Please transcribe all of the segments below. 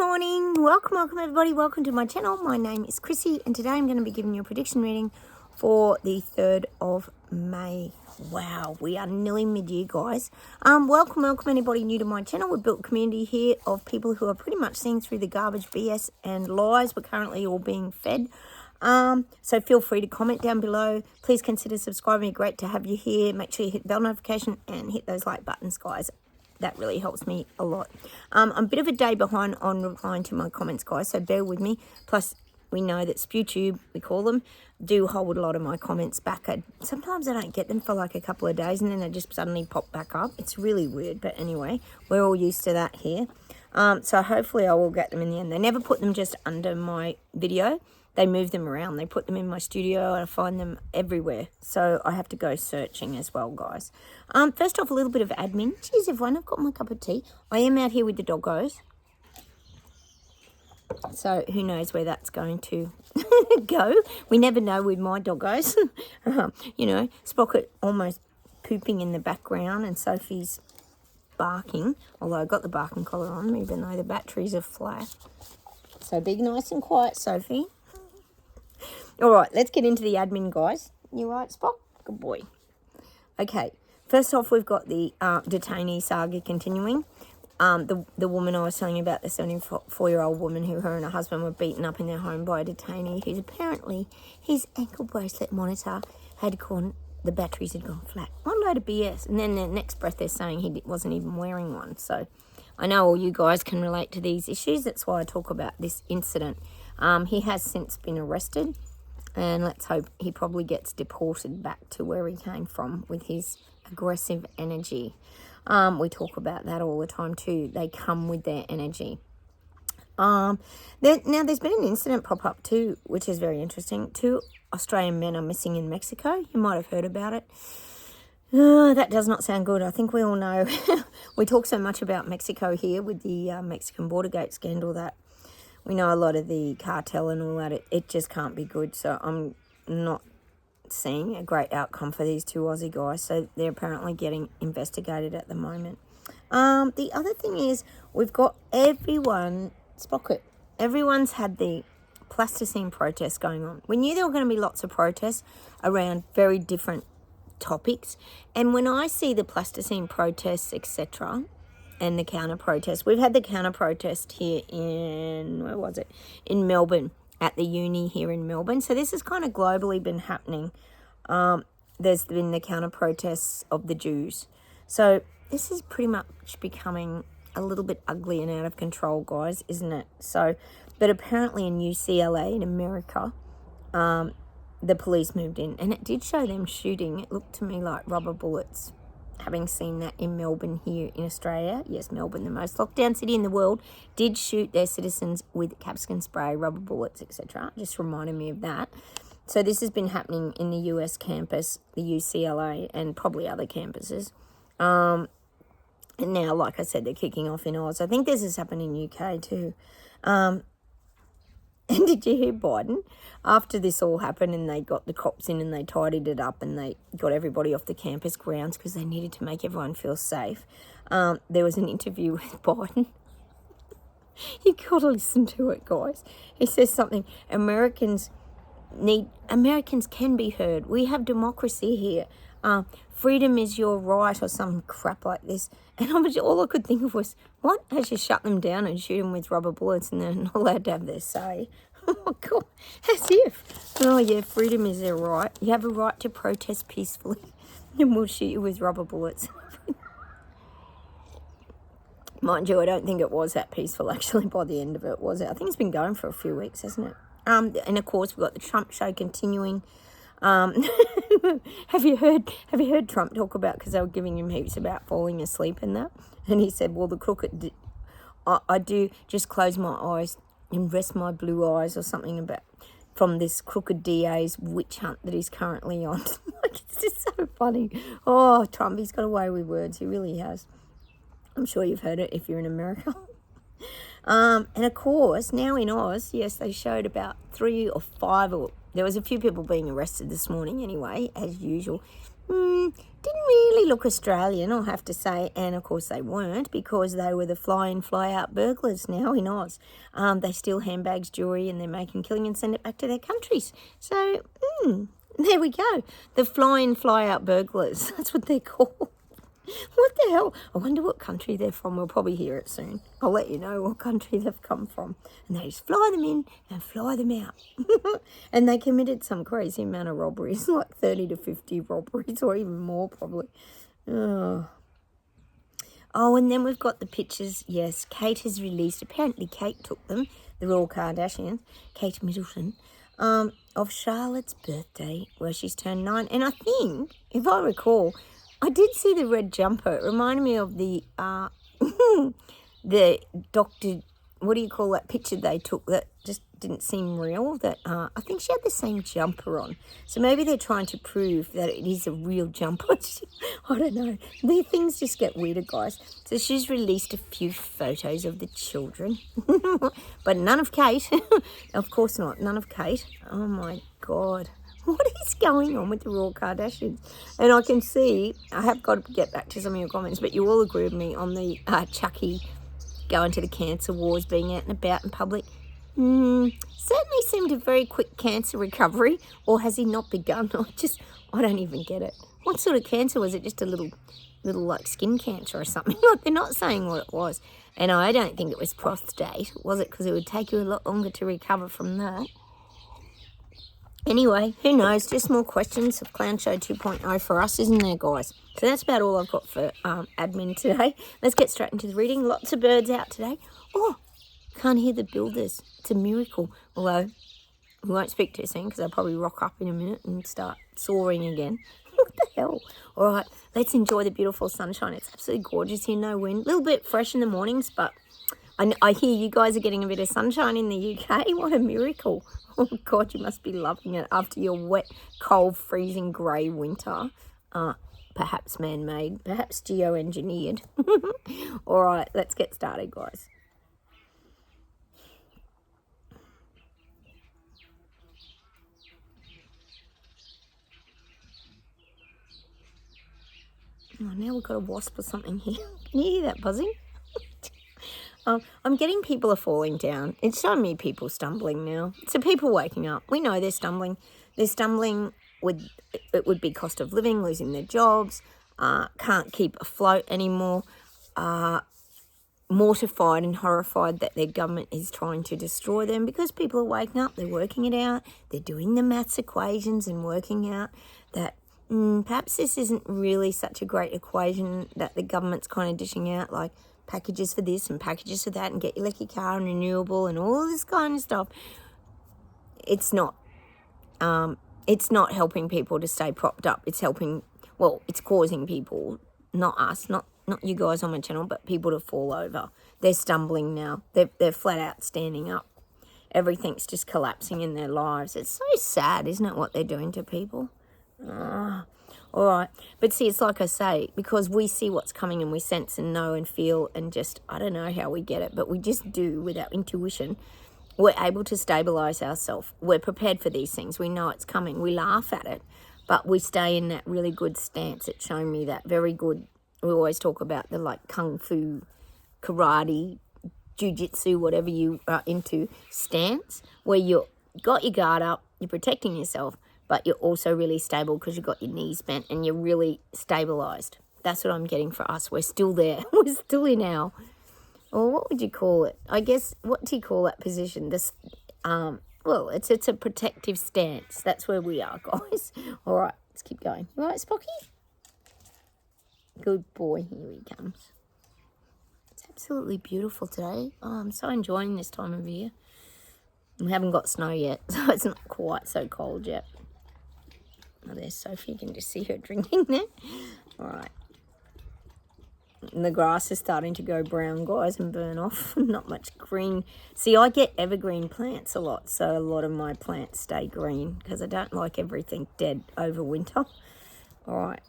morning. Welcome everybody. Welcome to my channel. My name is Chrissy and today I'm going to be giving you a prediction reading for the 3rd of May. Wow, we are nearly mid-year, guys. Welcome anybody new to my channel. We've built a community here of people who are pretty much seeing through the garbage, BS and lies we're currently all being fed. So feel free to comment down below. Please consider subscribing. Great to have you here. Make sure you hit the bell notification and hit those like buttons, guys. That really helps me a lot. I'm a bit of a day behind on replying to my comments, guys, so bear with me. Plus, we know that SpewTube, we call them, do hold a lot of my comments back. Sometimes I don't get them for like a couple of days and then they just suddenly pop back up. It's really weird, but anyway, we're all used to that here. So hopefully I will get them in the end. They never put them just under my video. They move them around. They put them in my studio and I find them everywhere. So I have to go searching as well, guys. First off, a little bit of admin. Cheers, everyone. I've got my cup of tea. I am out here with the doggos. So who knows where that's going to go. We never know with my doggos. You know, Sprocket almost pooping in the background and Sophie's barking. Although I got the barking collar on, even though the batteries are flat. So be nice and quiet, Sophie. All right, let's get into the admin, guys. You right, Spock? Good boy. Okay, first off, we've got the detainee saga continuing. The woman I was telling you about, the 74-year-old woman who her and her husband were beaten up in their home by a detainee who's apparently his ankle bracelet monitor had gone, the batteries had gone flat. One load of BS. And then the next breath they're saying he wasn't even wearing one. So I know all you guys can relate to these issues. That's why I talk about this incident. He has since been arrested. And let's hope he probably gets deported back to where he came from with his aggressive energy. We talk about that all the time too. They come with their energy. Now, there's been an incident pop up too, which is very interesting. 2 Australian men are missing in Mexico. You might have heard about it. That does not sound good. I think we all know. We talk so much about Mexico here with the Mexican border gate scandal that we know a lot of the cartel and all that. It just can't be good. So I'm not seeing a great outcome for these 2 Aussie guys. So they're apparently getting investigated at the moment. The other thing is we've got everyone, Sprocket, everyone's had the plasticine protests going on. We knew there were going to be lots of protests around very different topics. And when I see the plasticine protests, etc., and the counter protest. We've had the counter protest here in, where was it? In Melbourne, at the uni here in Melbourne. So this has kind of globally been happening. There's been the counter protests of the Jews. So this is pretty much becoming a little bit ugly and out of control, guys, isn't it? So, but apparently in UCLA in America, the police moved in and it did show them shooting. It looked to me like rubber bullets. Having seen that in Melbourne here in Australia, yes, Melbourne, the most locked down city in the world, did shoot their citizens with capsicum spray, rubber bullets, etc. Just reminded me of that. So this has been happening in the US campus, the UCLA, and probably other campuses. And now, like I said, they're kicking off in Oz. I think this has happened in UK too. And did you hear Biden? After this all happened and they got the cops in and they tidied it up and they got everybody off the campus grounds because they needed to make everyone feel safe. There was an interview with Biden. You got to listen to it, guys. He says something, Americans can be heard. We have democracy here. Freedom is your right or some crap like this. And all I could think of was, what? As you shut them down and shoot them with rubber bullets and they're not allowed to have their say. Oh, my God. As if. Oh, yeah, freedom is their right. You have a right to protest peacefully. And we'll shoot you with rubber bullets. Mind you, I don't think it was that peaceful, actually, by the end of it, was it? I think it's been going for a few weeks, hasn't it? And, of course, we've got the Trump show continuing. Have you heard Trump talk about, because they were giving him heaps about falling asleep and that, and he said, well, the crooked, I do just close my eyes and rest my blue eyes or something about from this crooked DA's witch hunt that he's currently on. Like, it's just so funny. Oh, Trump, he's got a way with words. He really has. I'm sure you've heard it if you're in America. And of course, now in Oz, yes, they showed about 3 or 5, or there was a few people being arrested this morning anyway, as usual. Didn't really look Australian, I'll have to say, and of course they weren't because they were the fly-in, fly-out burglars now in Oz. They steal handbags, jewellery, and they're making killing and send it back to their countries. So, there we go. The fly-in, fly-out burglars. That's what they're called. What the hell? I wonder what country they're from. We'll probably hear it soon. I'll let you know what country they've come from. And they just fly them in and fly them out. And they committed some crazy amount of robberies, like 30 to 50 robberies or even more probably. Oh, and then we've got the pictures. Yes, Kate has released, apparently Kate took them, the Royal Kardashians, Kate Middleton, of Charlotte's birthday where she's turned 9. And I think, if I recall, I did see the red jumper. It reminded me of the the doctor, what do you call that picture they took that just didn't seem real? That I think she had the same jumper on. So maybe they're trying to prove that it is a real jumper. I don't know. These things just get weirder, guys. So she's released a few photos of the children. But none of Kate. Of course not. None of Kate. Oh, my God. What is going on with the Royal Kardashians? And I can see, I have got to get back to some of your comments, but you all agree with me on the Chucky going to the cancer wars, being out and about in public. Certainly seemed a very quick cancer recovery, or has he not begun? I don't even get it. What sort of cancer was it? Just a little like skin cancer or something? Like, they're not saying what it was. And I don't think it was prostate, was it? Because it would take you a lot longer to recover from that. Anyway, who knows? Just more questions of Clown Show 2.0 for us, isn't there, guys? So that's about all I've got for admin today. Let's get straight into the reading. Lots of birds out today. Oh, can't hear the builders. It's a miracle. Although, we won't speak too soon because I'll probably rock up in a minute and start soaring again. What the hell? All right, let's enjoy the beautiful sunshine. It's absolutely gorgeous here. No wind. A little bit fresh in the mornings, but I hear you guys are getting a bit of sunshine in the UK. What a miracle. Oh, God, you must be loving it after your wet, cold, freezing, grey winter. Perhaps man-made, perhaps geo-engineered. All right, let's get started, guys. Oh, now we've got a wasp or something here. Can you hear that buzzing? I'm getting people are falling down. It's showing me people stumbling now. So people waking up. We know they're stumbling. They're stumbling with, it would be cost of living, losing their jobs, can't keep afloat anymore, mortified and horrified that their government is trying to destroy them because people are waking up, they're working it out, they're doing the maths equations and working out that perhaps this isn't really such a great equation that the government's kind of dishing out, like packages for this and packages for that and get your electric car and renewable and all this kind of stuff. It's not helping people to stay propped up. It's it's causing people, not us, not you guys on my channel, but people to fall over. They're stumbling now. They're flat out standing up. Everything's just collapsing in their lives. It's so sad, isn't it, what they're doing to people? All right. But see, it's like I say, because we see what's coming and we sense and know and feel and just, I don't know how we get it, but we just do with our intuition. We're able to stabilise ourselves. We're prepared for these things. We know it's coming. We laugh at it, but we stay in that really good stance. It's shown me that very good, we always talk about the like kung fu, karate, jiu-jitsu, whatever you are into, stance, where you've got your guard up, you're protecting yourself, but you're also really stable because you've got your knees bent and you're really stabilised. That's what I'm getting for us. We're still there. We're still in our, or what would you call it? I guess, what do you call that position? This, well, it's a protective stance. That's where we are, guys. All right, let's keep going. All right, Spocky? Good boy. Here he comes. It's absolutely beautiful today. Oh, I'm so enjoying this time of year. We haven't got snow yet, so it's not quite so cold yet. Oh, there's Sophie. You can just see her drinking there. All right. And the grass is starting to go brown, guys, and burn off. Not much green. See, I get evergreen plants a lot, so a lot of my plants stay green because I don't like everything dead over winter. All right.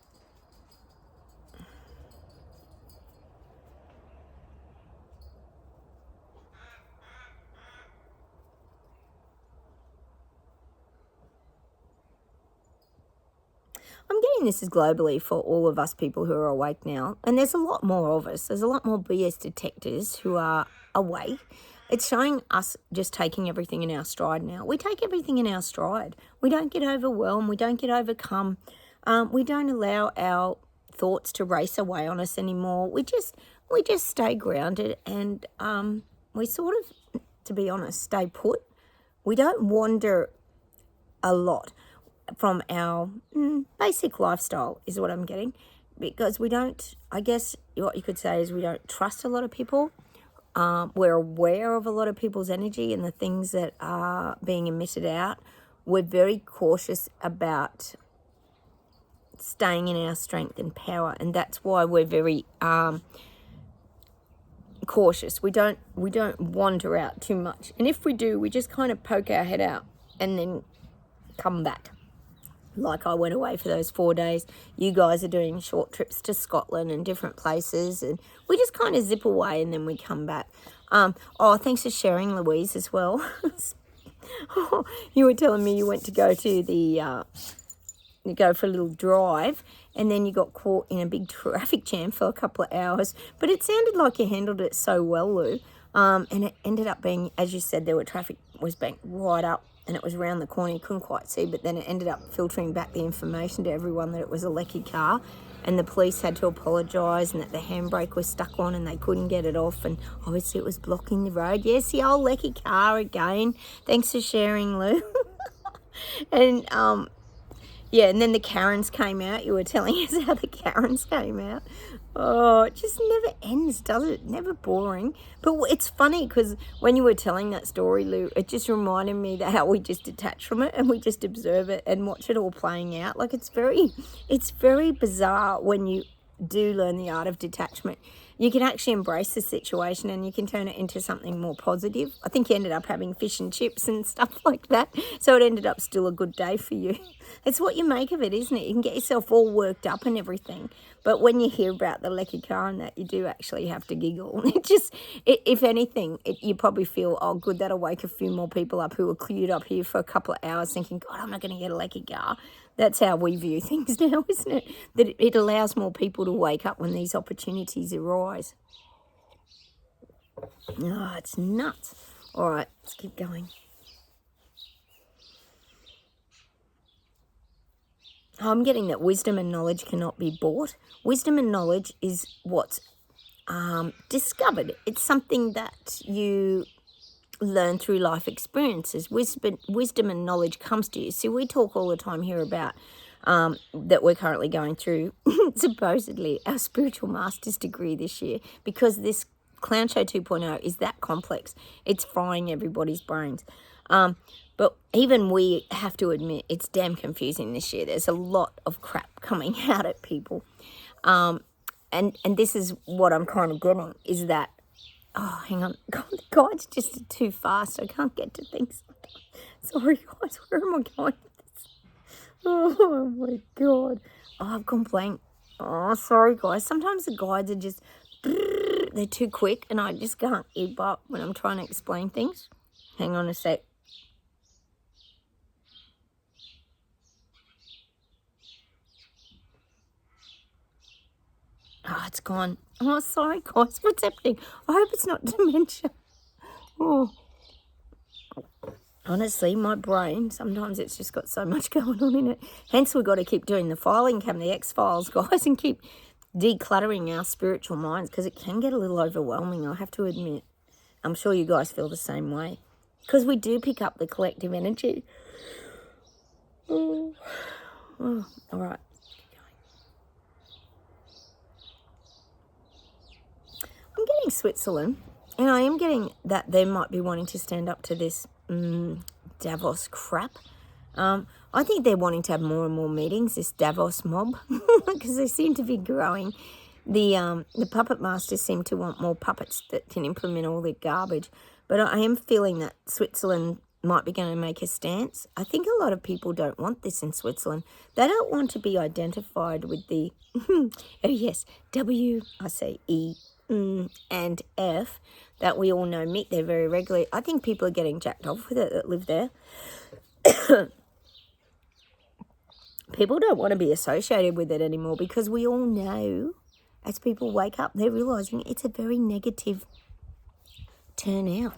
I'm getting saying this is globally for all of us people who are awake now, and there's a lot more of us. There's a lot more BS detectors who are awake. It's showing us just taking everything in our stride now. We take everything in our stride. We don't get overwhelmed. We don't get overcome. We don't allow our thoughts to race away on us anymore. We just stay grounded, and we sort of, to be honest, stay put. We don't wander a lot from our basic lifestyle is what I'm getting, because we don't, I guess what you could say is we don't trust a lot of people. We're aware of a lot of people's energy and the things that are being emitted out. We're very cautious about staying in our strength and power, and that's why we're very cautious. We don't wander out too much, and if we do, we just kind of poke our head out and then come back. Like I went away for those 4 days. You guys are doing short trips to Scotland and different places, and we just kind of zip away and then we come back. Oh, thanks for sharing, Louise, as well. You were telling me you went to go to the go for a little drive, and then you got caught in a big traffic jam for a couple of hours. But it sounded like you handled it so well, Lou. And it ended up being, as you said, traffic was banked right up, and it was around the corner. You couldn't quite see, but then it ended up filtering back the information to everyone that it was a lecky car, and the police had to apologise, and that the handbrake was stuck on and they couldn't get it off, and obviously it was blocking the road. Yes, the old lecky car again. Thanks for sharing, Lou. And yeah, and then the Karens came out. You were telling us how the Karens came out. Oh, it just never ends, does it? Never boring. But it's funny because when you were telling that story, Lou, it just reminded me that how we just detach from it and we just observe it and watch it all playing out. Like it's very bizarre when you do learn the art of detachment. You can actually embrace the situation and you can turn it into something more positive. I think you ended up having fish and chips and stuff like that. So it ended up still a good day for you. It's what you make of it, isn't it? You can get yourself all worked up and everything. But when you hear about the lecky car and that, you do actually have to giggle. If anything, you probably feel, oh, good, that'll wake a few more people up who were cleared up here for a couple of hours thinking, God, I'm not going to get a lecky car. That's how we view things now, isn't it? That it allows more people to wake up when these opportunities arise. Oh, it's nuts. All right, let's keep going. I'm getting that wisdom and knowledge cannot be bought. Wisdom and knowledge is what's discovered. It's something that you learn through life experiences. Wisdom and knowledge comes to you. See, we talk all the time here about that we're currently going through supposedly our spiritual master's degree this year, because this Clown Show 2.0 is that complex. It's frying everybody's brains. But even we have to admit it's damn confusing this year. There's a lot of crap coming out at people. And this is what I'm kind of getting, is that, oh, hang on. God, the guide's just too fast. I can't get to things. Sorry, guys. Where am I going with this? Oh, my God. Oh, I've gone blank. Oh, sorry, guys. Sometimes the guides are just, they're too quick, and I just can't keep up when I'm trying to explain things. Hang on a sec. Oh, it's gone. Oh, sorry, guys. What's happening? I hope it's not dementia. Oh. Honestly, my brain, sometimes it's just got so much going on in it. Hence, we've got to keep doing the filing cabinet, the X-Files, guys, and keep decluttering our spiritual minds, because it can get a little overwhelming, I have to admit. I'm sure you guys feel the same way, because we do pick up the collective energy. Oh, all right. I'm getting Switzerland, and I am getting that they might be wanting to stand up to this Davos crap. I think they're wanting to have more and more meetings, this Davos mob, because they seem to be growing. The puppet masters seem to want more puppets that can implement all their garbage. But I am feeling that Switzerland might be going to make a stance. I think a lot of people don't want this in Switzerland. They don't want to be identified with the, oh yes, W, I say E, and F, that we all know meet there very regularly. I think people are getting jacked off with it that live there. people don't want to be associated with it anymore, because we all know, as people wake up, they're realising it's a very negative turnout.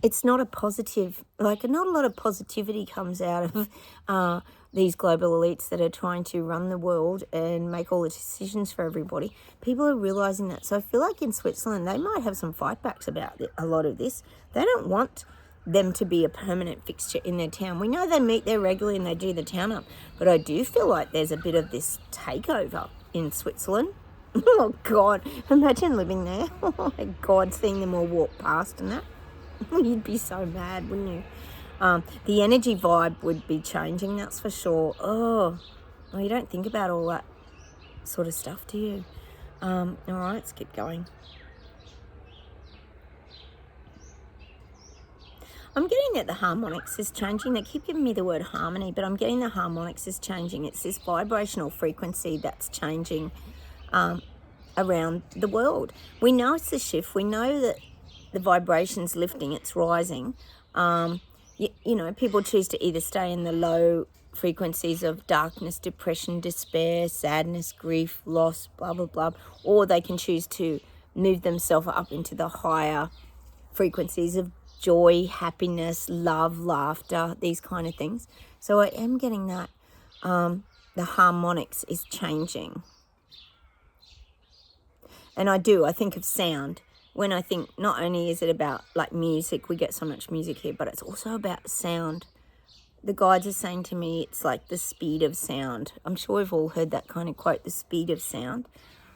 It's not a positive, like not a lot of positivity comes out of these global elites that are trying to run the world and make all the decisions for everybody. People are realising that. So I feel like in Switzerland, they might have some fightbacks about a lot of this. They don't want them to be a permanent fixture in their town. We know they meet there regularly and they do the town up, but I do feel like there's a bit of this takeover in Switzerland. Oh, God, imagine living there. Oh, my God, seeing them all walk past and that. You'd be so mad, wouldn't you? The energy vibe would be changing, that's for sure. Oh, well, you don't think about all that sort of stuff, do you? All right, let's keep going. I'm getting that the harmonics is changing. They keep giving me the word harmony, but I'm getting the harmonics is changing. It's this vibrational frequency that's changing around the world. We know it's a shift. We know that the vibration's lifting, it's rising. You know, people choose to either stay in the low frequencies of darkness, depression, despair, sadness, grief, loss, blah, blah, blah, or they can choose to move themselves up into the higher frequencies of joy, happiness, love, laughter, these kind of things. So I am getting that the harmonics is changing. And I think of sound. When I think not only is it about like music, we get so much music here, but it's also about sound. The guides are saying to me, it's like the speed of sound. I'm sure we've all heard that kind of quote, the speed of sound.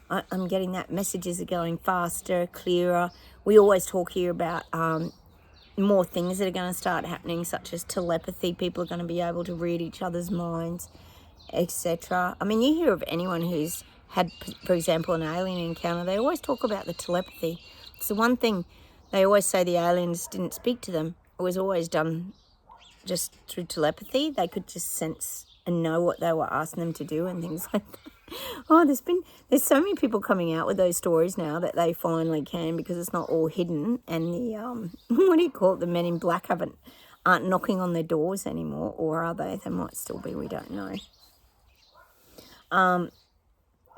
I'm getting that messages are going faster, clearer. We always talk here about more things that are going to start happening, such as telepathy. People are going to be able to read each other's minds, etc. I mean, you hear of anyone who's had, for example, an alien encounter, they always talk about the telepathy. It's the one thing they always say, the aliens didn't speak to them. It was always done just through telepathy. They could just sense and know what they were asking them to do and things like that. Oh, there's so many people coming out with those stories now that they finally can, because it's not all hidden, and the what do you call it? The men in black aren't knocking on their doors anymore, or are they? They might still be. We don't know.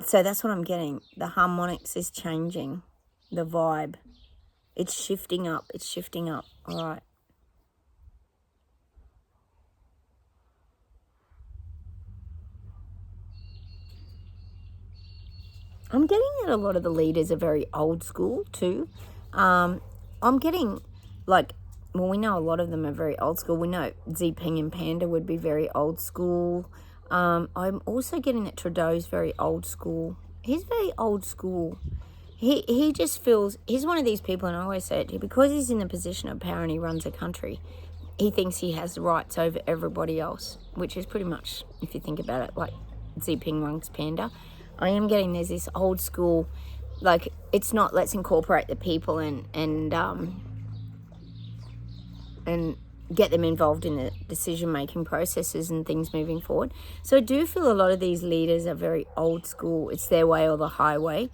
So that's what I'm getting. The harmonics is changing. The vibe. It's shifting up. It's shifting up. All right. I'm getting that a lot of the leaders are very old school too. I'm getting like, well, we know a lot of them are very old school. We know Xi and Panda would be very old school. I'm also getting that Trudeau's very old school. He's very old school. He just feels, he's one of these people, and I always say it to you, because he's in the position of power and he runs a country, he thinks he has rights over everybody else, which is pretty much, if you think about it, like Xi runs Panda. I am getting there's this old school, like, it's not let's incorporate the people and get them involved in the decision-making processes and things moving forward. So I do feel a lot of these leaders are very old school. It's their way or the highway.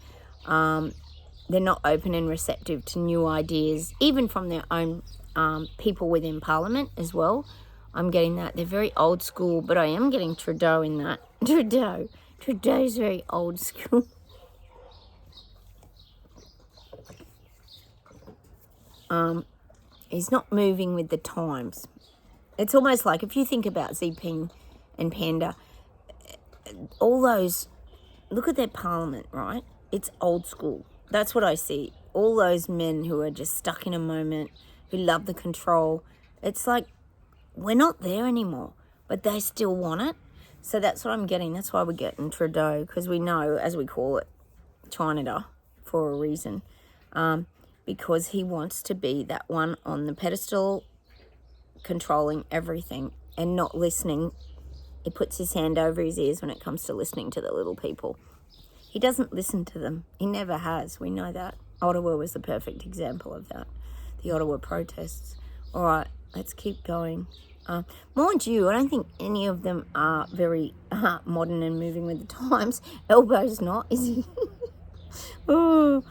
They're not open and receptive to new ideas, even from their own people within Parliament as well. I'm getting that. They're very old school, but I am getting Trudeau in that. Trudeau's very old school. He's not moving with the times. It's almost like, if you think about Xi and Panda, all those, look at their parliament, right? It's old school. That's what I see. All those men who are just stuck in a moment, who love the control. It's like, we're not there anymore, but they still want it. So that's what I'm getting. That's why we're getting Trudeau, because we know, as we call it, China for a reason. Because he wants to be that one on the pedestal, controlling everything and not listening. He puts his hand over his ears when it comes to listening to the little people. He doesn't listen to them. He never has. We know that. Ottawa was the perfect example of that. The Ottawa protests. All right, let's keep going. Mind you, I don't think any of them are very modern and moving with the times. Elbow's not, is he? Oh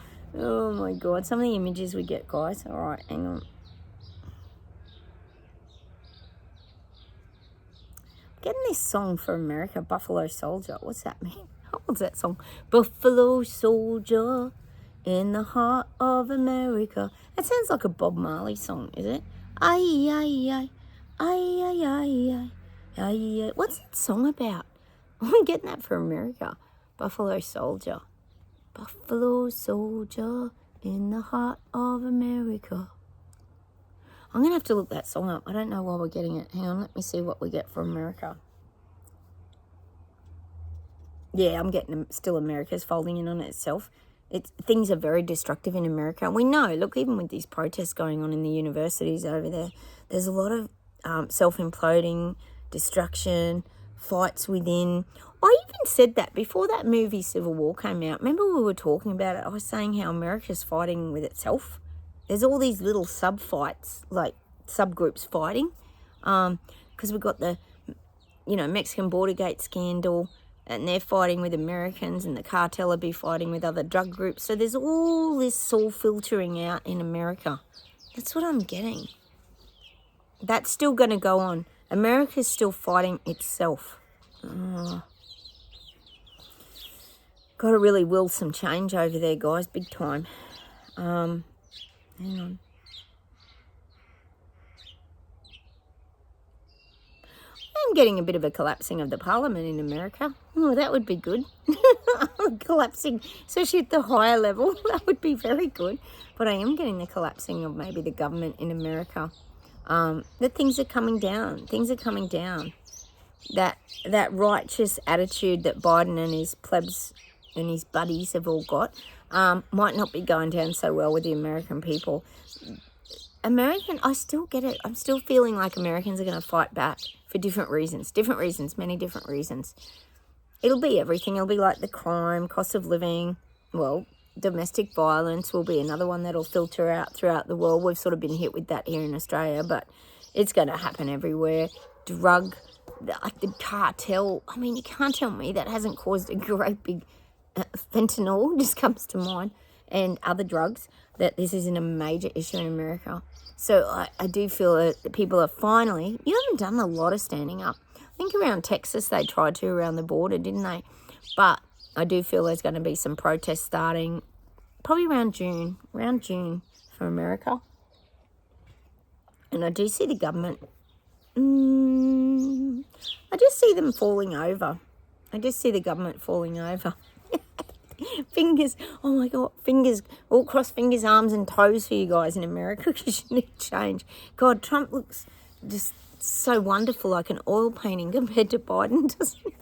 my God. Some of the images we get, guys. All right, hang on. getting this song for America, Buffalo Soldier. What's that mean? What's that song? Buffalo Soldier in the heart of America. That sounds like a Bob Marley song, is it? Ay, ay, ay, ay, ay, ay, ay, ay. What's that song about? I'm getting that for America. Buffalo Soldier. Buffalo Soldier in the heart of America. I'm going to have to look that song up. I don't know why we're getting it. Hang on, let me see what we get for America. Yeah, I'm getting still America's folding in on itself. Things are very destructive in America. We know, look, even with these protests going on in the universities over there, there's a lot of self-imploding, destruction, fights within. I even said that before that movie Civil War came out. Remember we were talking about it? I was saying how America's fighting with itself. There's all these little sub-fights, like subgroups fighting. Because we've got the, Mexican border gate scandal, and they're fighting with Americans, and the cartel will be fighting with other drug groups. So there's all this all filtering out in America. That's what I'm getting. That's still going to go on. America's still fighting itself. Got to really will some change over there, guys, big time. Hang on. I'm getting a bit of a collapsing of the parliament in America. Oh, that would be good. Collapsing, especially at the higher level, that would be very good. But I am getting the collapsing of maybe the government in America. That things are coming down. Things are coming down. That righteous attitude that Biden and his plebs and his buddies have all got might not be going down so well with the American people. I still get it. I'm still feeling like Americans are going to fight back for different reasons, many different reasons. It'll be everything. It'll be like the crime, cost of living, domestic violence will be another one that'll filter out throughout the world. We've sort of been hit with that here in Australia, but it's going to happen everywhere. Drug, like the cartel. I mean, you can't tell me that hasn't caused a great big fentanyl, just comes to mind, and other drugs, that this isn't a major issue in America. So I do feel that people are finally, you haven't done a lot of standing up. I think around Texas they tried to around the border, didn't they? But I do feel there's going to be some protests starting probably around June for America. And I do see the government, I just see them falling over. I just see the government falling over. Fingers, oh my God, fingers, all cross fingers, arms and toes for you guys in America because you need change. God, Trump looks just so wonderful, like an oil painting compared to Biden, doesn't he?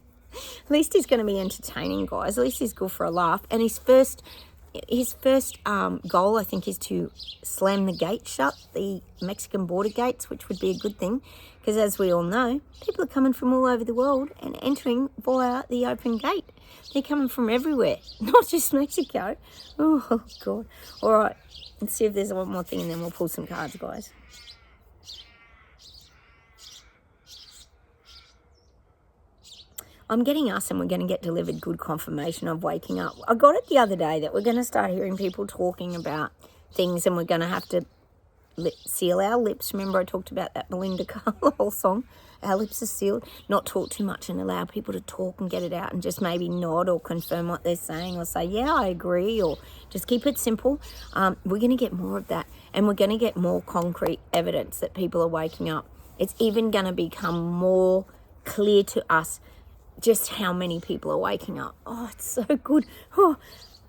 At least he's going to be entertaining, guys. At least he's good for a laugh. And his first goal, I think, is to slam the gate shut, the Mexican border gates, which would be a good thing because, as we all know, people are coming from all over the world and entering via the open gate. They're coming from everywhere, not just Mexico. Oh, God. All right, let's see if there's one more thing and then we'll pull some cards, guys. I'm getting us and we're going to get delivered good confirmation of waking up. I got it the other day that we're going to start hearing people talking about things and we're going to have to seal our lips. Remember I talked about that Belinda Carlisle song? Our lips are sealed. Not talk too much and allow people to talk and get it out and just maybe nod or confirm what they're saying or say, yeah, I agree, or just keep it simple. We're going to get more of that and we're going to get more concrete evidence that people are waking up. It's even going to become more clear to us just how many people are waking up. Oh, it's so good. Oh,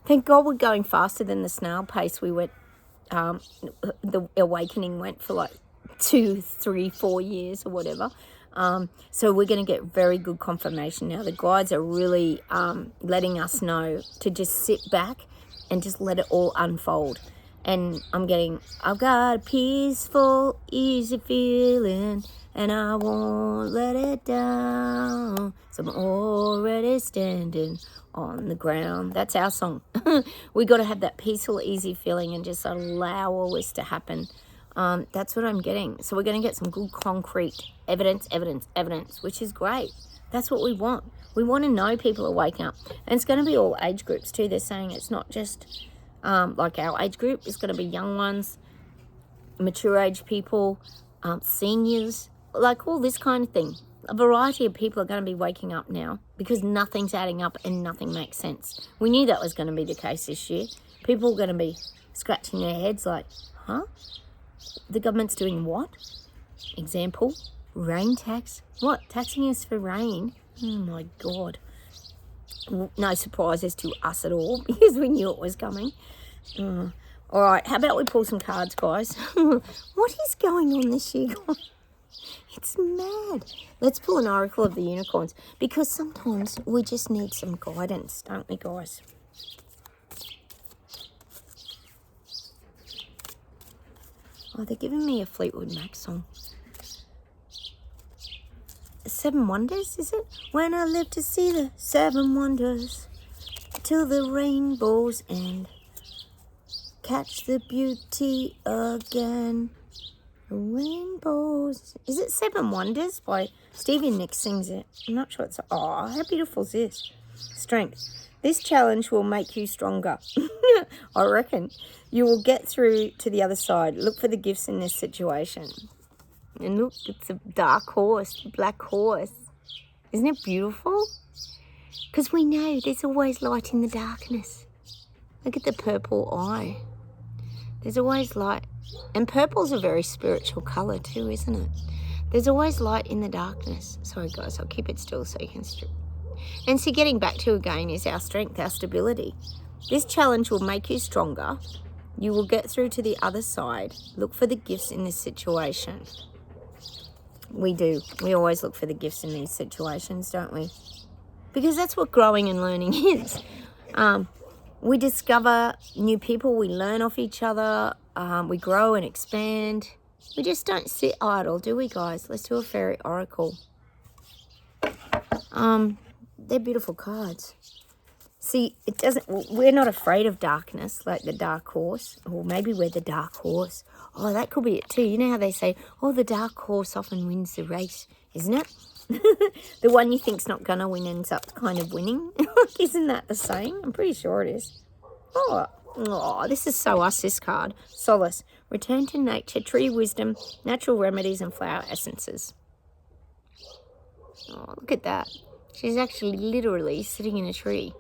thank God we're going faster than the snail pace we went. The awakening went for like 2, 3, 4 years or whatever. So we're going to get very good confirmation now. The guides are really letting us know to just sit back and just let it all unfold. And I've got a peaceful, easy feeling, and I won't let it down. So I'm already standing on the ground. That's our song. We got to have that peaceful, easy feeling and just allow all this to happen. That's what I'm getting. So we're going to get some good concrete evidence, which is great. That's what we want. We want to know people are waking up. And it's going to be all age groups too. They're saying it's not just like our age group. It's going to be young ones, mature age people, seniors, like all this kind of thing. a variety of people are going to be waking up now because nothing's adding up and nothing makes sense. We knew that was going to be the case this year. People are going to be scratching their heads like, huh? The government's doing what? Example, rain tax. What? Taxing us for rain? Oh my God. No surprises to us at all because we knew it was coming. All right, how about we pull some cards, guys? What is going on this year, guys? It's mad. Let's pull an Oracle of the Unicorns because sometimes we just need some guidance, don't we, guys? Oh, they're giving me a Fleetwood Mac song. 7 Wonders, is it? When I live to see the 7 wonders till the rainbow's end. Catch the beauty again. Rainbows. Is it 7 Wonders by Stevie Nicks sings it? I'm not sure it's... Oh, how beautiful is this? Strength. This challenge will make you stronger. I reckon. You will get through to the other side. Look for the gifts in this situation. And look, it's a dark horse, black horse. Isn't it beautiful? Because we know there's always light in the darkness. Look at the purple eye. There's always light. And purple's a very spiritual colour too, isn't it? There's always light in the darkness. Sorry guys, I'll keep it still so you can strip. And see, getting back to again is our strength, our stability. This challenge will make you stronger. You will get through to the other side. Look for the gifts in this situation. We do. We always look for the gifts in these situations, don't we? Because that's what growing and learning is. We discover new people. We learn off each other. We grow and expand. We just don't sit idle, do we, guys? Let's do a fairy oracle. They're beautiful cards. See, it doesn't. We're not afraid of darkness, like the dark horse, or maybe we're the dark horse. Oh, that could be it too. You know how they say, "Oh, the dark horse often wins the race," isn't it? The one you think's not gonna win ends up kind of winning. Isn't that the saying? I'm pretty sure it is. Oh, this is so us. This card, solace, return to nature, tree wisdom, natural remedies, and flower essences. Oh, look at that. She's actually literally sitting in a tree.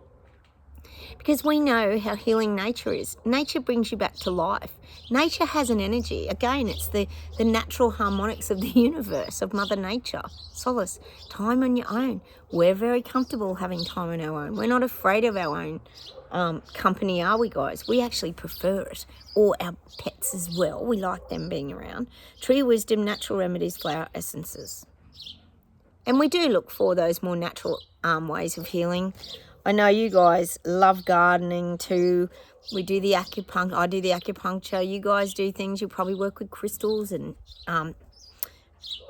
Because we know how healing nature is. Nature brings you back to life. Nature has an energy. Again, it's the natural harmonics of the universe, of Mother Nature. Solace, time on your own. We're very comfortable having time on our own. We're not afraid of our own company, are we, guys? We actually prefer it. Or our pets as well. We like them being around. Tree wisdom, natural remedies, flower essences. And we do look for those more natural ways of healing. I know you guys love gardening too. We do the acupuncture. I do the acupuncture. You guys do things. You probably work with crystals and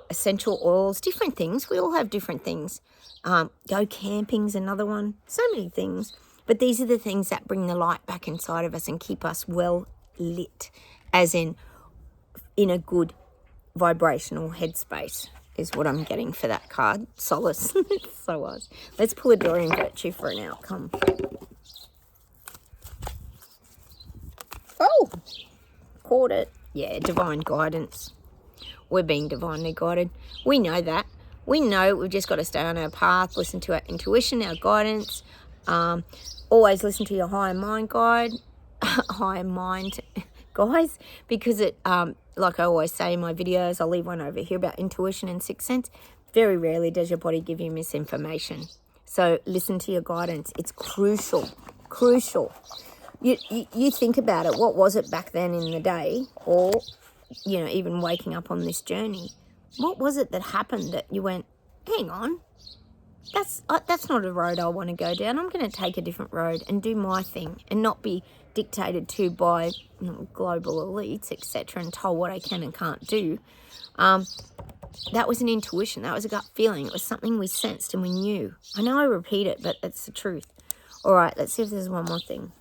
essential oils, different things. We all have different things. Go camping's another one. So many things. But these are the things that bring the light back inside of us and keep us well lit, as in a good vibrational headspace. Is what I'm getting for that card. Solace. So was. Let's pull a Dorian Virtue for an outcome. Oh! Caught it. Yeah, divine guidance. We're being divinely guided. We know that. We know we've just got to stay on our path, listen to our intuition, our guidance. Always listen to your higher mind guide. Higher mind guys, because it... like I always say in my videos, I'll leave one over here about intuition and sixth sense. Very rarely does your body give you misinformation. So listen to your guidance. It's crucial, crucial. You think about it. What was it back then in the day, or, even waking up on this journey? What was it that happened that you went, hang on, that's not a road I want to go down. I'm going to take a different road and do my thing and not be dictated to by global elites, etc., and told what I can and can't do. That was an intuition. That was a gut feeling. It was something we sensed and we knew. I know I repeat it, but it's the truth. All right, let's see if there's one more thing.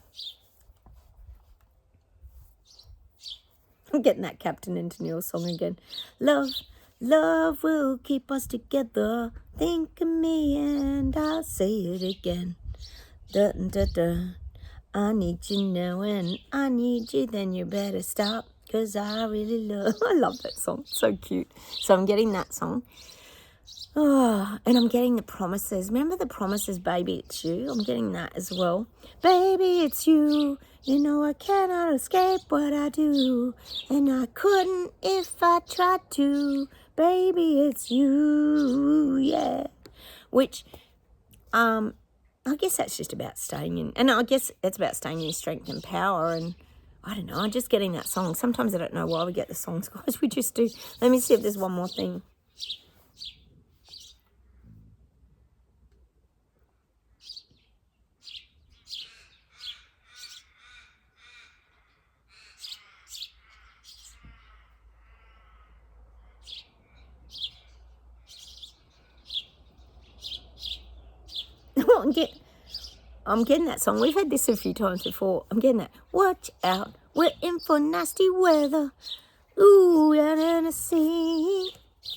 I'm getting that Captain and Tennille song again. Love will keep us together. Think of me and I'll say it again. Dun, dun, dun. I need you now and I need you, then you better stop, because I really love... I love that song. So cute. So I'm getting that song. Oh, and I'm getting the promises. Remember the promises, baby, it's you? I'm getting that as well. Baby, it's you. You know I cannot escape what I do. And I couldn't if I tried to. Baby, it's you. Yeah. Which, I guess that's just about staying in. And I guess it's about staying in strength and power. And I don't know. I'm just getting that song. Sometimes I don't know why we get the songs, guys. We just do. Let me see if there's one more thing. I'm getting that song. We've had this a few times before. I'm getting that. Watch out, we're in for nasty weather. Ooh, out in the sea,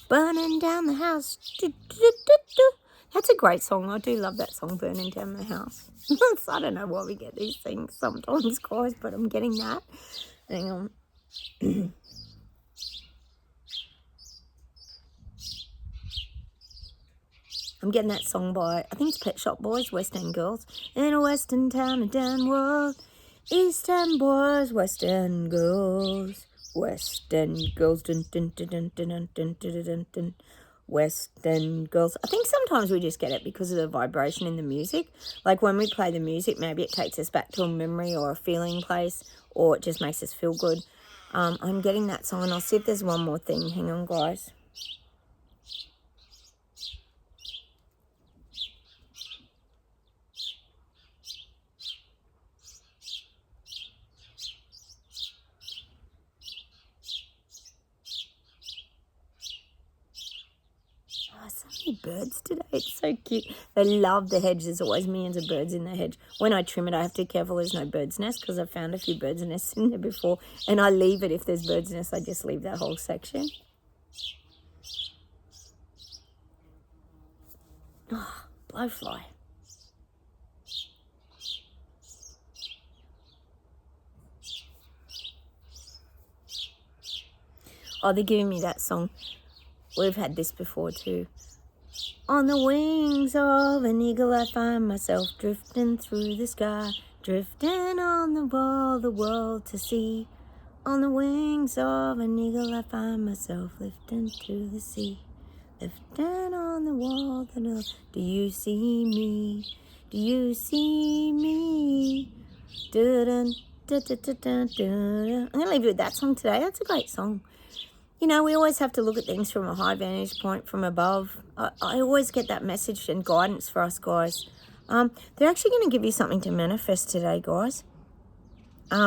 burning down the house. Do, do, do, do. That's a great song. I do love that song, Burning Down the House. I don't know why we get these things sometimes, guys, but I'm getting that. Hang on. I'm getting that song by, I think it's Pet Shop Boys, West End Girls. In a western town, a down world, East End boys, West End girls. West End girls, dun, dun, dun, dun, dun, dun, dun, dun, dun, dun. West End girls. I think sometimes we just get it because of the vibration in the music. Like when we play the music, maybe it takes us back to a memory or a feeling place, or it just makes us feel good. I'm getting that song, and I'll see if there's one more thing. Hang on, guys. So many birds today. It's so cute. They love the hedge. There's always millions of birds in the hedge. When I trim it, I have to be careful there's no bird's nest, because I've found a few bird's nests in there before, and I leave it. If there's bird's nests, I just leave that whole section. Oh, blowfly. Oh, they're giving me that song. We've had this before too. On the wings of an eagle, I find myself drifting through the sky, drifting on the world to see. On the wings of an eagle, I find myself lifting to the sea, lifting on the wall. Do you see me? Do you see me? Dun, dun, dun, dun, dun, dun. I'm going to leave you with that song today. That's a great song. You know, we always have to look at things from a high vantage point, from above. I always get that message and guidance for us, guys. They're actually going to give you something to manifest today, guys. We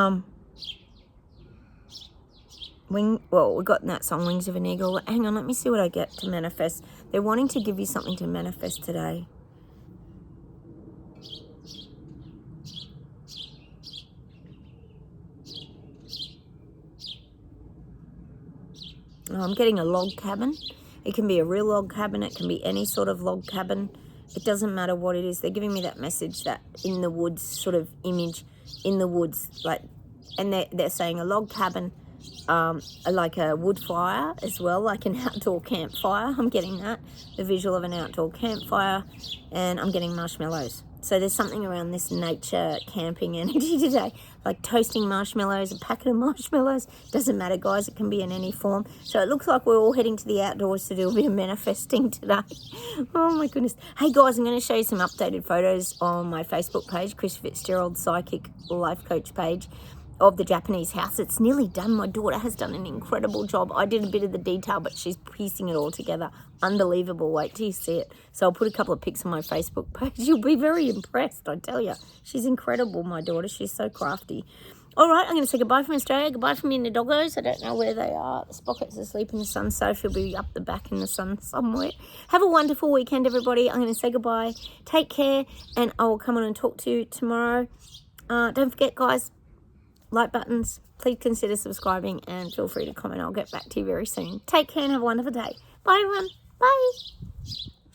got in that song, Wings of an Eagle. Hang on, let me see what I get to manifest. They're wanting to give you something to manifest today. I'm getting a log cabin. It can be a real log cabin. It can be any sort of log cabin. It doesn't matter what it is. They're giving me that message, that in the woods sort of image, in the woods, like, and they're saying a log cabin, like a wood fire as well, like an outdoor campfire. I'm getting that, the visual of an outdoor campfire, and I'm getting marshmallows. So there's something around this nature camping energy today, like toasting marshmallows, a packet of marshmallows. Doesn't matter, guys. It can be in any form. So it looks like we're all heading to the outdoors to do a bit of manifesting today. Oh, my goodness. Hey, guys, I'm going to show you some updated photos on my Facebook page, Chrissy Fitzgerald Psychic Life Coach page, of the Japanese house. It's nearly done. My daughter has done an incredible job. I did a bit of the detail, but she's piecing it all together. Unbelievable. Wait till you see it. So I'll put a couple of pics on my Facebook page. You'll be very impressed, I tell you. She's incredible, my daughter. She's so crafty. All right, I'm going to say goodbye from Australia. Goodbye from me and the doggos. I don't know where they are. The Spockets are asleep in the sun. Sophie will be up the back in the sun somewhere. Have a wonderful weekend, everybody. I'm going to say goodbye. Take care, and I will come on and talk to you tomorrow. Don't forget, guys, like buttons. Please consider subscribing, and feel free to comment. I'll get back to you very soon. Take care and have a wonderful day. Bye, everyone. Bye.